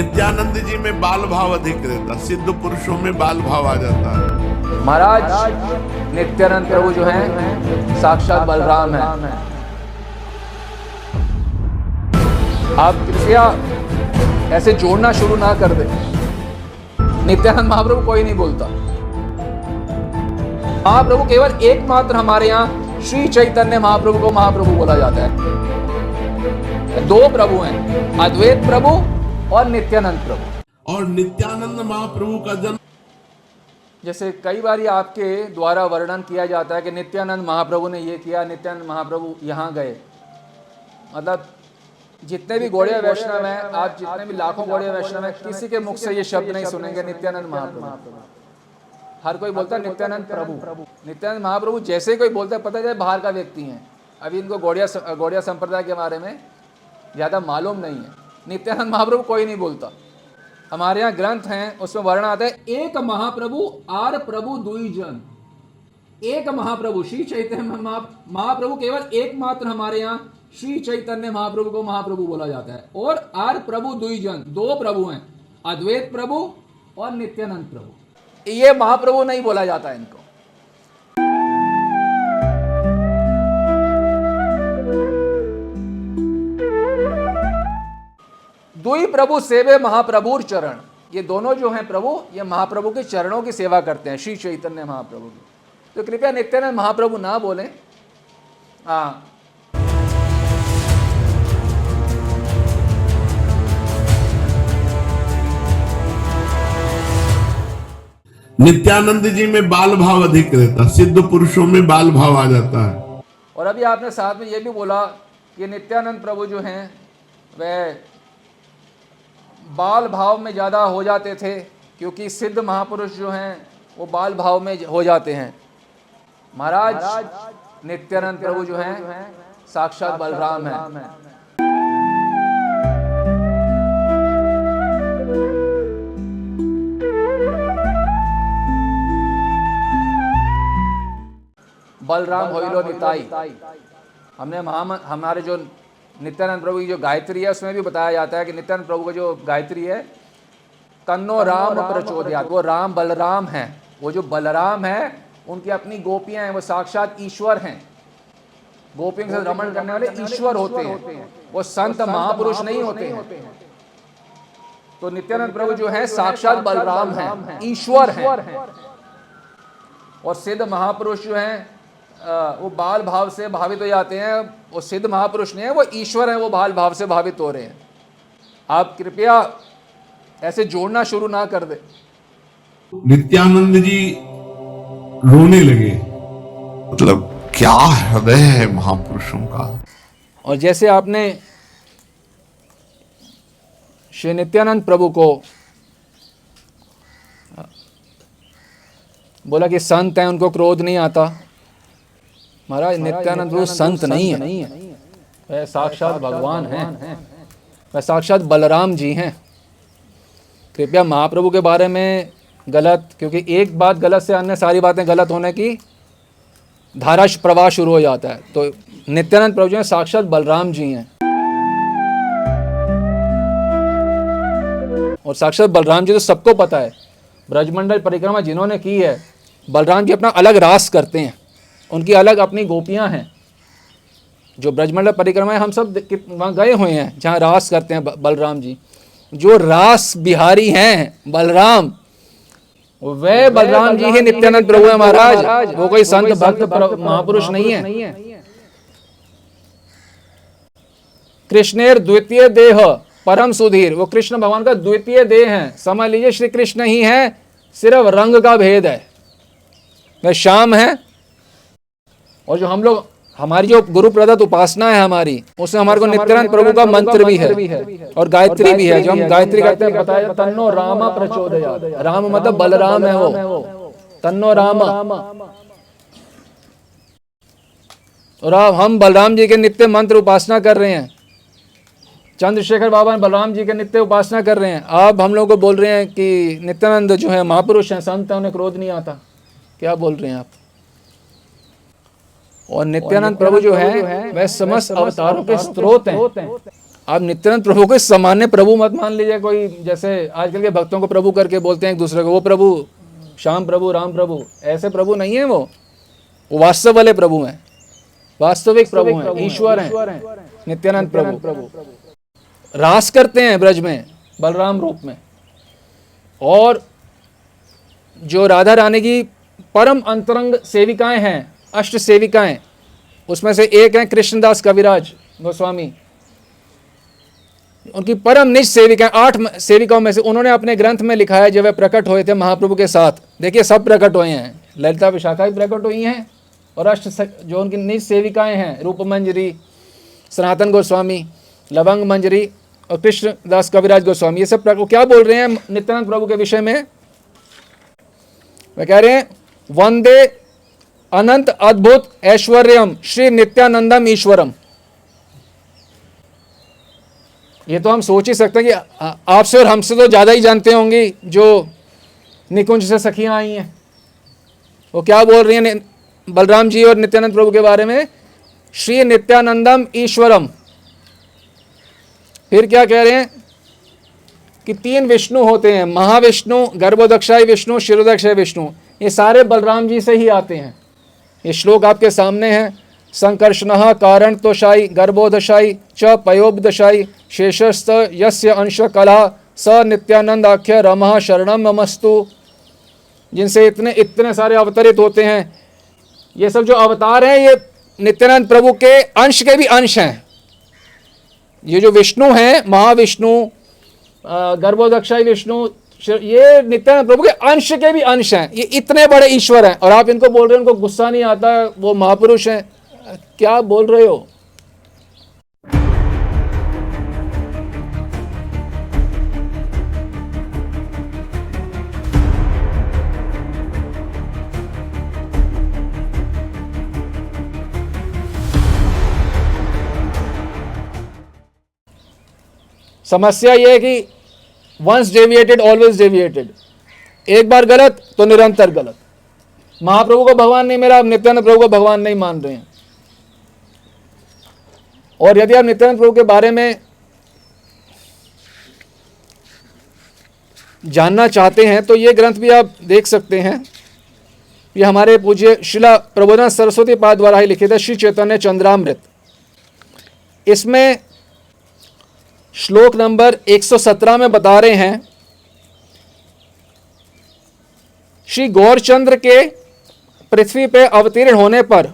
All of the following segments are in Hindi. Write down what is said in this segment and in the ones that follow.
नित्यानंद जी में बाल भाव अधिक रहता, सिद्ध पुरुषों में बाल भाव आ जाता है। महाराज नित्यानंद प्रभु जो हैं साक्षात बलराम हैं। आप कृपया ऐसे जोड़ना शुरू ना कर दे। नित्यानंद महाप्रभु कोई नहीं बोलता। महाप्रभु केवल एकमात्र हमारे यहाँ श्री चैतन्य महाप्रभु को महाप्रभु बोला जाता है। दो प्रभु हैं, अद्वैत प्रभु और नित्यानंद प्रभु। और नित्यानंद महाप्रभु का जन्म, जैसे कई बार आपके द्वारा वर्णन किया जाता है कि नित्यानंद महाप्रभु ने ये किया, नित्यानंद महाप्रभु यहाँ गए। मतलब जितने भी गौड़िया वैष्णव हैं, आप जितने भी लाखों गौड़िया वैष्णव हैं, किसी के मुख से ये शब्द नहीं सुनेंगे नित्यानंद महाप्रभु। हर कोई बोलता है नित्यानंद प्रभु। नित्यानंद महाप्रभु जैसे ही कोई बोलता है पता जाए बाहर का व्यक्ति है। अभी इनको गौड़िया संप्रदाय के बारे में ज़्यादा मालूम नहीं है। नित्यानंद महाप्रभु कोई नहीं बोलता। हमारे यहाँ ग्रंथ हैं, उसमें वर्णन आता है एक महाप्रभु आर प्रभु दुई जन। एक महाप्रभु श्री चैतन्य महाप्रभु केवल एकमात्र हमारे यहाँ श्री चैतन्य महाप्रभु को महाप्रभु बोला जाता है। और आर प्रभु दुई जन, दो प्रभु हैं, अद्वैत प्रभु और नित्यानंद प्रभु। ये महाप्रभु नहीं बोला जाता इनको। दुई प्रभु सेवे महाप्रभुर चरण। ये दोनों जो हैं प्रभु, ये महाप्रभु के चरणों की सेवा करते हैं, श्री चैतन्य महाप्रभु की। तो कृपया नित्यानंद महाप्रभु ना बोलें। हाँ, नित्यानंद जी में बाल भाव अधिक रहता, सिद्ध पुरुषों में बाल भाव आ जाता है। और अभी आपने साथ में ये भी बोला कि नित्यानंद प्रभु जो हैं वह बाल भाव में ज़्यादा हो जाते थे, क्योंकि सिद्ध महापुरुष जो हैं वो बाल भाव में हो जाते हैं। महाराज नित्यानंद प्रभु जो हैं साक्षात बलराम हैं। बलराम होइलो निताई। हमने हमारे जो नित्यानंद प्रभु की जो गायत्री है उसमें भी बताया जाता है कि नित्यानंद प्रभु को जो गायत्री है, तन्नो राम प्रचोदयात्, वो राम बलराम हैं। वो जो बलराम है उनकी अपनी गोपियां हैं, वो साक्षात ईश्वर हैं। गोपियों के साथ रमण करने वाले ईश्वर होते हैं, वो संत महापुरुष नहीं होते हैं। तो नित्यानंद प्रभु जो है साक्षात बलराम हैं, ईश्वर हैं। और सिद्ध महापुरुष जो हैं वो बाल भाव से भावित हो जाते हैं। वो सिद्ध महापुरुष नहीं है, वो ईश्वर है, वो बाल भाव से भावित हो रहे हैं। आप कृपया ऐसे जोड़ना शुरू ना कर दे। नित्यानंद जी रोने लगे, मतलब क्या हृदय है महापुरुषों का। और जैसे आपने श्री नित्यानंद प्रभु को बोला कि संत हैं, उनको क्रोध नहीं आता। महाराज नित्यानंद प्रभु संत नहीं है, वह साक्षात भगवान हैं, वह साक्षात बलराम जी हैं। कृपया महाप्रभु के बारे में गलत, क्योंकि एक बात गलत से अन्य सारी बातें गलत होने की धारा प्रवाह शुरू हो जाता है। तो नित्यानंद प्रभु जो हैं साक्षात बलराम जी हैं। और साक्षात बलराम जी तो सबको पता है। ब्रजमंडल परिक्रमा जिन्होंने की है, बलराम जी अपना अलग रास करते हैं, उनकी अलग अपनी गोपियां हैं। जो ब्रजमंडल परिक्रमा है, हम सब वहाँ गए हुए हैं जहाँ रास करते हैं बलराम जी। जो रास बिहारी हैं बलराम, वे बलराम जी ही नित्यानंद प्रभु है महाराज। वो कोई संत भक्त महापुरुष नहीं है। कृष्णेर द्वितीय देह परम सुधीर, वो कृष्ण भगवान का द्वितीय देह है। समझ लीजिए श्री कृष्ण ही है, सिर्फ रंग का भेद है। वह श्याम है। और जो हम लोग, हमारी जो गुरु प्रदत्त उपासना है हमारी, उसमें हमारे को नित्यानंद प्रभु का मंत्र भी है और गायत्री भी है। जो हम गायत्री करते हैं, बताया तन्नो रामा प्रचोदयात्। राम मतलब बलराम है वो, तन्नो रामा। और हम बलराम जी के नित्य मंत्र उपासना कर रहे हैं। चंद्रशेखर बाबा बलराम जी के नित्य उपासना कर रहे हैं। आप हम लोग को बोल रहे हैं कि नित्यानंद जो है महापुरुष हैं, संत हैं, उन्हें क्रोध नहीं आता। क्या बोल रहे हैं आप? और नित्यानंद प्रभु जो है वह समस्त अवतारों के स्रोत हैं। आप नित्यानंद प्रभु को सामान्य प्रभु मत मान लीजिए, कोई जैसे आजकल के भक्तों को प्रभु करके बोलते हैं एक दूसरे को, वो प्रभु श्याम प्रभु राम प्रभु, ऐसे प्रभु नहीं है वो वास्तव वाले प्रभु हैं, वास्तविक प्रभु हैं, ईश्वर हैं नित्यानंद प्रभु। रास करते हैं ब्रज में बलराम रूप में। और जो राधा रानी की परम अंतरंग सेविकाएं हैं, अष्ट सेविकाएं, उसमें से एक हैं कृष्णदास कविराज गोस्वामी, उनकी परम निज सेविकाएं, 8 सेविकाओं में से उन्होंने अपने ग्रंथ में लिखा है, जब वे प्रकट हुए थे महाप्रभु के साथ, देखिए सब प्रकट हुए हैं, ललिता विशाखा भी प्रकट हुई हैं, और अष्ट जो उनकी निज सेविकाएं हैं, रूप मंजरी, सनातन गोस्वामी, लवंग मंजरी और कृष्णदास कविराज गोस्वामी, ये सब क्या बोल रहे हैं नित्यानंद प्रभु के विषय में? वे कह रहे हैं वंदे अनंत अद्भुत ऐश्वर्यम श्री नित्यानंदम ईश्वरम। ये तो हम सोच ही सकते हैं कि आपसे और हमसे तो ज़्यादा ही जानते होंगे जो निकुंज से सखियां आई हैं, वो क्या बोल रही हैं बलराम जी और नित्यानंद प्रभु के बारे में? श्री नित्यानंदम ईश्वरम। फिर क्या कह रहे हैं कि 3 विष्णु होते हैं, महाविष्णु, गर्भोदक्षाई विष्णु, शिरोदक्षाई विष्णु, ये सारे बलराम जी से ही आते हैं। ये श्लोक आपके सामने है। संकर्षणः कारण तोषाई गर्भोदशाई च पयोबदशाई शेषस्त यस्य अंश कला स नित्यानंद आख्य रमः शरणम नमस्तु। जिनसे इतने सारे अवतरित होते हैं, ये सब जो अवतार हैं ये नित्यानंद प्रभु के अंश के भी अंश हैं। ये जो विष्णु हैं, महाविष्णु, गर्भोदक्षाई विष्णु, ये नित्यानंद प्रभु के अंश के भी अंश हैं। ये इतने बड़े ईश्वर हैं और आप इनको बोल रहे हैं उनको गुस्सा नहीं आता, वो महापुरुष हैं, क्या बोल रहे हो? समस्या यह है कि वंस डेविएटेड ऑलवेज डेविएटेड, एक बार गलत तो निरंतर गलत। महाप्रभु को भगवान नहीं मेरा, आप नित्यानंद प्रभु को भगवान नहीं मान रहे हैं। और यदि आप नित्यानंद प्रभु के बारे में जानना चाहते हैं तो ये ग्रंथ भी आप देख सकते हैं। ये हमारे पूज्य शिला प्रबोधानंद सरस्वती पाद द्वारा ही लिखित है, श्री चैतन्य चंद्रामृत। इसमें श्लोक नंबर 117 में बता रहे हैं श्री गौरचंद्र के पृथ्वी पे अवतीर्ण होने पर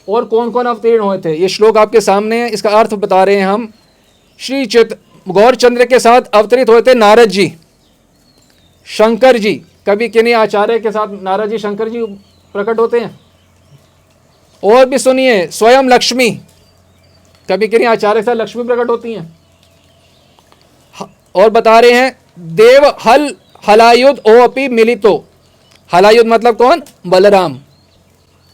और कौन कौन अवतीर्ण हुए थे, ये श्लोक आपके सामने है। इसका अर्थ बता रहे हैं हम। श्री गौरचंद्र के साथ अवतरित हुए थे नारद जी, शंकर जी, कभी किन्हीं आचार्य के साथ नारद जी शंकर जी प्रकट होते हैं। और भी सुनिए, स्वयं लक्ष्मी, कभी किन्हीं आचार्य के साथ लक्ष्मी प्रकट होती हैं। और बता रहे हैं देव हल हलायुध ओ अपि मिलितो। हलायुध मतलब कौन? बलराम।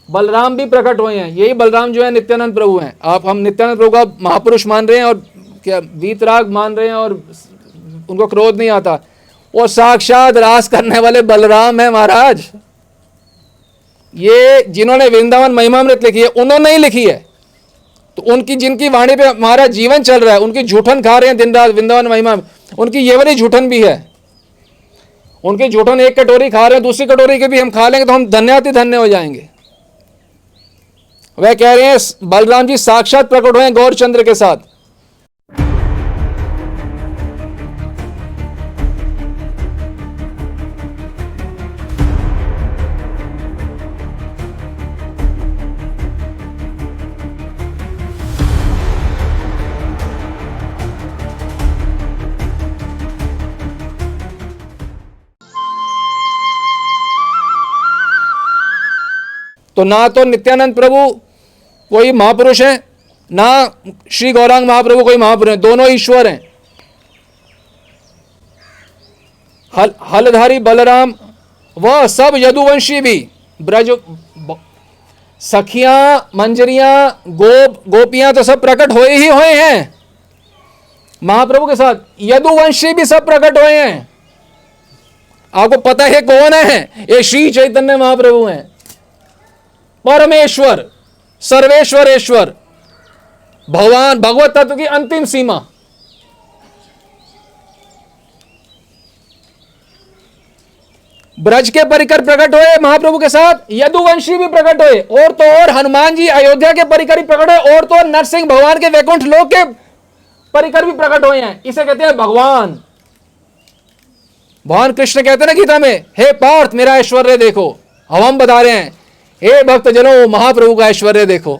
बलराम भी प्रकट हुए हैं। यही बलराम जो है नित्यानंद प्रभु हैं। हम नित्यानंद प्रभु का महापुरुष मान रहे हैं और क्या वीतराग मान रहे हैं और उनको क्रोध नहीं आता। और साक्षात रास करने वाले बलराम है महाराज। ये जिन्होंने वृंदावन महिमामृत लिखी है उन्होंने ही लिखी है। तो उनकी जिनकी वाणी पे हमारा जीवन चल रहा है, उनकी झूठन खा रहे हैं दिन रात वृंदावन महिमा, उनकी ये वाली झूठन भी है। उनकी झूठन एक कटोरी खा रहे हैं, दूसरी कटोरी के भी हम खा लेंगे तो हम धन्याति धन्य हो जाएंगे। वह कह रहे हैं बलराम जी साक्षात प्रकट हुए गौरचंद्र के साथ। तो ना तो नित्यानंद प्रभु कोई महापुरुष है, ना श्री गौरांग महाप्रभु कोई महापुरुष है, दोनों ईश्वर हैं। हलधारी बलराम वह सब यदुवंशी भी, ब्रज सखियां, मंजरियां, गोपियां तो सब प्रकट हुए ही हुए हैं महाप्रभु के साथ। यदुवंशी भी सब प्रकट हुए हैं। आपको पता है कौन है? ये श्री चैतन्य महाप्रभु हैं, परमेश्वर, सर्वेश्वरेश्वर। भगवान भगवत तत्व की अंतिम सीमा। ब्रज के परिकर प्रकट हुए महाप्रभु के साथ, यदुवंशी भी प्रकट हुए, और तो और हनुमान जी अयोध्या के परिकर ही प्रकट हुए, और तो और नरसिंह भगवान के वैकुंठ लोक के परिकर भी प्रकट हुए हैं। इसे कहते हैं भगवान। भगवान कृष्ण कहते हैं ना गीता में, हे पार्थ मेरा ऐश्वर्य देखो। हम बता रहे हैं, हे भक्त जनों महाप्रभु का ऐश्वर्य देखो।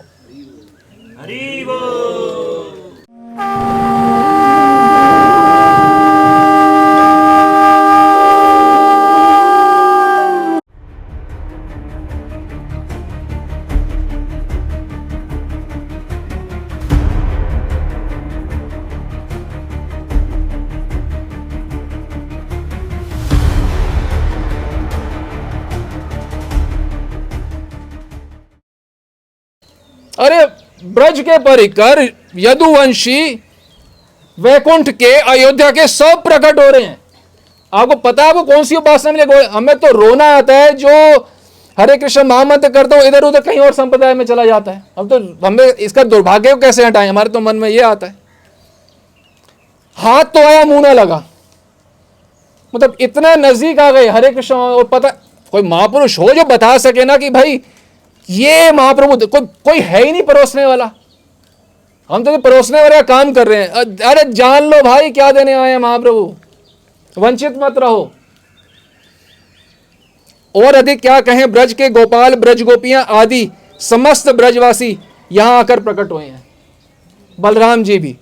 अरे ब्रज के परिकर यदुवंशी वैकुंठ के अयोध्या के सब प्रकट हो रहे हैं। आपको पता है आपको कौन सी उपासना मिले? हमें तो रोना आता है जो हरे कृष्ण महामंत्र करता हो इधर उधर कहीं और संप्रदाय में चला जाता है। अब तो हमें इसका दुर्भाग्य को कैसे हटाएं? हमारे तो मन में ये आता है, हाथ तो आया मुंह ना लगा। मतलब इतना नजदीक आ गए हरे कृष्ण। और पता कोई महापुरुष हो जो बता सके ना कि भाई ये महाप्रभु कोई है ही नहीं परोसने वाला। हम तो परोसने वाला काम कर रहे हैं। अरे जान लो भाई क्या देने आए हैं महाप्रभु, वंचित मत रहो। और अधिक क्या कहें, ब्रज के गोपाल ब्रज गोपियां आदि समस्त ब्रजवासी यहां आकर प्रकट हुए हैं। बलराम जी भी,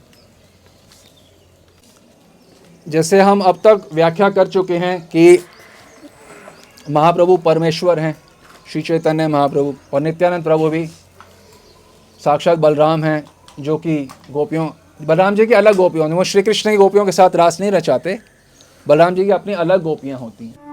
जैसे हम अब तक व्याख्या कर चुके हैं कि महाप्रभु परमेश्वर हैं, श्री चैतन्य महाप्रभु, और नित्यानंद प्रभु भी साक्षात बलराम हैं, जो कि गोपियों, बलराम जी की अलग गोपियां होती हैं। वो श्री कृष्ण की गोपियों के साथ रास नहीं रचाते, बलराम जी की अपनी अलग गोपियां होती हैं।